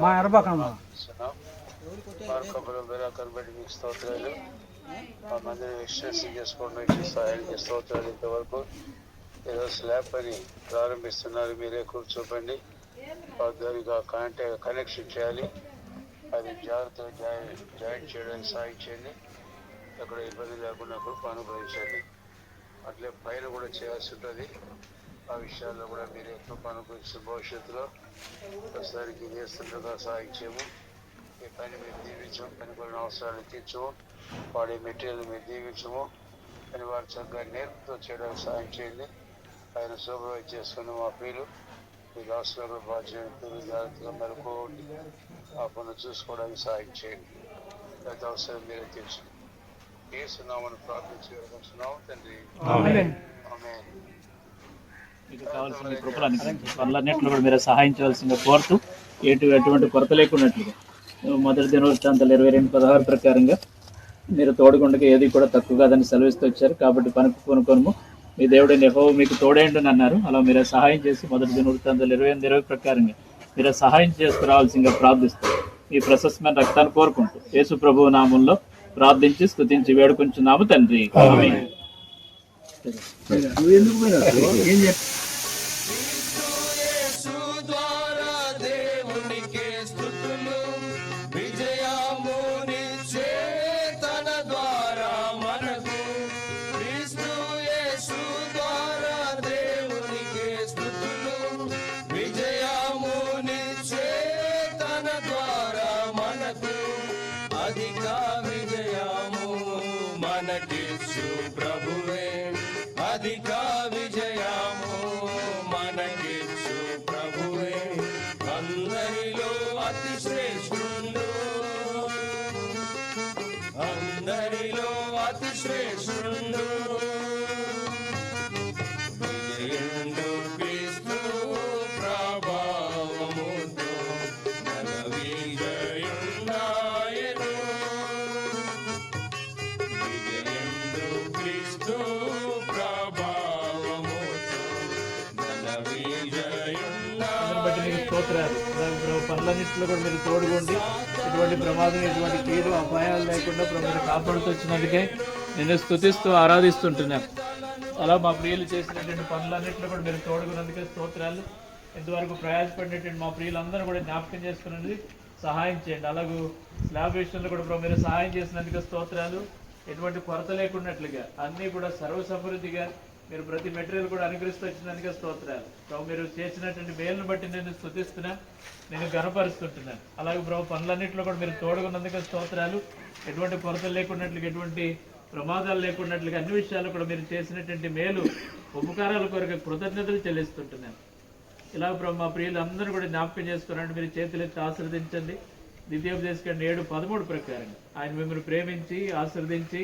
మా ఎర్రబాకమ్మ మీకు స్తోత్రాలు. మా మందిని విశ్వాసం చేసుకోవడం ఇచ్చి సహాయానికి స్తోత్రాలు. ఇంతవరకు ఏదో స్లాబ్ అని ప్రారంభిస్తున్నారు, మీరే కూర్చోపండి. దానికి కనెక్షన్ చేయాలి, అది జాగ్రత్తగా జాయింట్ చేయడానికి సాయం చేయండి. అక్కడ ఇబ్బంది లేకుండా కూడా అనుగ్రహించండి. అట్లే పైన కూడా చేయాల్సి ఉంటుంది. ఆ విషయాల్లో కూడా మీరు ఎక్కువ అనుగ్రహించిన భవిష్యత్తులో ప్రస్తుతానికి చేస్తుండగా సాయం చేయము. ఈ పని మీరు దీవించము, పని కొన్ని అవసరాలు తీర్చము, వాడే మెటీరియల్ మీరు దీవించము. అని వారు చక్కగా నేర్పుతో చేయడానికి సాయం చేయండి. ఆయన సూపర్వైజ్ చేసుకుని మా ప్రియులు మీ రాష్ట్రంలో బాధ్యతలు జాగ్రత్తగా మెలుకోండి. ఆ పనులు చూసుకోవడానికి సాయం చేయండి. ప్రతి అవసరం మీరే తెలుసు. ఏసునామని ప్రార్థించి వేడుకుంటున్నాము తండ్రి. ఆమేన్. మీకు కావాల్సిన కృపలన్నింటిలో కూడా మీరు సహాయం చేయాల్సిందిగా కోరుతూ ఎటువంటి కొరత లేకున్నట్లుగా మొదటి దినవృత్తాంతాలు 22:16 ప్రకారంగా మీరు తోడుగుండగా ఏది కూడా తక్కువ కాదని సెలవిస్తూ వచ్చారు. కాబట్టి పనికి కొనుక్కొను మీ దేవుడైన యెహోవా మీకు తోడేండుని అన్నారు. అలా మీరే సహాయం చేసి మొదటి దినవృత్తాంతాలు 28:20 ప్రకారంగా మీరే సహాయం చేసుకురావాల్సిందిగా ప్రార్థిస్తూ ఈ ప్రశస్తమైన రక్తాన్ని కోరుకుంటూ యేసు ప్రభువు నామంలో ప్రార్థించి స్తుతించి వేడుకుంటున్నాము తండ్రి. ఆమేన్. అధిక విజయము మనకిచ్చు ప్రభువే, అందరిలో అతి శ్రేష్ఠుడు, అందరిలో అతి శ్రేష్ఠుడు. విజయుడు క్రీస్తు ప్రభావముతో మన విజయున్నాయను. విజయుడు క్రీస్తు పనులన్నింటిలో కూడా మీరు తోడుకోండి. ఎటువంటి ప్రమాదం, ఎటువంటి కీడు, అపాయాలు లేకుండా మీరు కాపాడుతూ వచ్చినందుకే నేను స్తుతిస్తూ ఆరాధిస్తుంటున్నాను. అలా మా ప్రియులు చేసినటువంటి పనులన్నింటిలో కూడా మీరు తోడుకున్నందుకే స్తోత్రాలు. ఇంతవరకు ప్రయాసపడినటువంటి మా ప్రియులందరూ కూడా జ్ఞాపకం చేసుకున్నది సహాయం చేయండి. అలాగే స్లాబ్ విషయంలో కూడా మీరు సహాయం చేసినందుకే స్తోత్రాలు. ఎటువంటి కొరత లేకున్నట్లుగా అన్నీ కూడా సర్వసమృద్ధిగా మీరు ప్రతి మెటీరియల్ కూడా అనుగ్రహిస్తూ వచ్చినందుకే స్తోత్రాలు. ప్రభు మీరు చేసినటువంటి మేలును బట్టి నేను స్తుతిస్తున్నా, నేను గణపరుస్తుంటున్నాను. అలాగే ప్రభు పనులన్నింటిలో కూడా మీరు తోడుకున్నందుకే స్తోత్రాలు. ఎటువంటి కొరతలు లేకున్నట్లుగా, ఎటువంటి ప్రమాదాలు లేకున్నట్లుగా అన్ని విషయాలు కూడా మీరు చేసినటువంటి మేలు ఉపకారాల కొరకు కృతజ్ఞతలు చెల్లిస్తుంటున్నాను. ఇలా ప్రభు మా ప్రియులు అందరూ కూడా జ్ఞాపకం చేసుకున్నాడు. మీరు చేతులెత్తి ఆశీర్వదించండి. ద్వితీయోపదేశకాండం 7:13 ప్రకారం ఆయన మిమ్మల్ని ప్రేమించి ఆశీర్వదించి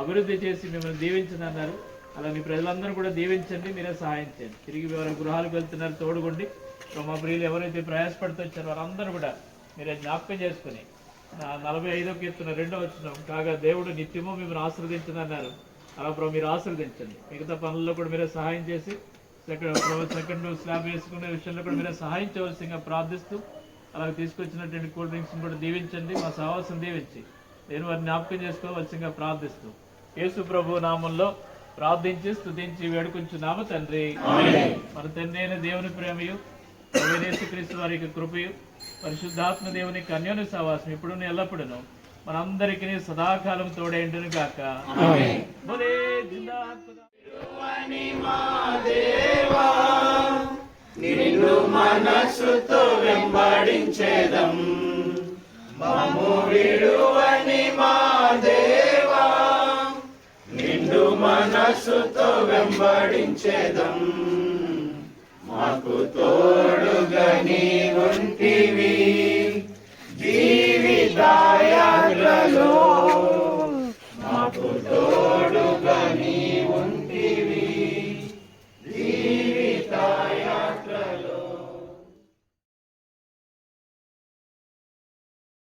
అభివృద్ధి చేసి మిమ్మల్ని దీవించనన్నారు. అలా మీ ప్రజలందరూ కూడా దీవించండి, మీరే సహాయం చేయండి. తిరిగి వారి గృహాలకు వెళ్తున్నారు, తోడుకోండి. మా ప్రియులు ఎవరైతే ప్రయాసపడుతూ వచ్చారో వారందరూ కూడా మీరే జ్ఞాపకం చేసుకుని 45వ కీర్తన 2వ వచనం కాగా దేవుడు నిత్యము మిమ్మల్ని ఆశీర్వదించనన్నారు. అలా ప్రభు మీరు ఆశీర్వదించండి. మిగతా పనుల్లో కూడా మీరే సహాయం చేసి సెకండ్ స్లాబ్ వేసుకునే విషయంలో కూడా మీరే సహాయం చేయవలసిందిగా ప్రార్థిస్తూ అలాగే తీసుకొచ్చినటువంటి కూల్ డ్రింక్స్ కూడా దీవించండి. మా సహవాసం దీవించి నేను వారిని జ్ఞాపకం చేసుకోవాల్సిందిగా ప్రార్థిస్తూ యేసు ప్రభు నామంలో ప్రార్థించి స్తుతించి వేడుకుంటున్నాము తండ్రి. మన తండ్రి అయిన దేవుని ప్రేమయు యేసుక్రీస్తు వారి యొక్క కృపయు పరిశుద్ధాత్మ దేవుని అన్యోన్య సహవాసం ఇప్పుడు ఎల్లప్పుడూ మనందరికీ సదాకాలం తోడేండును గాక. నిన్ను మనసుతో వెంబడించేదం, మమ్ము విడువని మా దేవా. నిన్ను మనసుతో వెంబడించేదం, మాకు తోడుగా నీవుంటివి.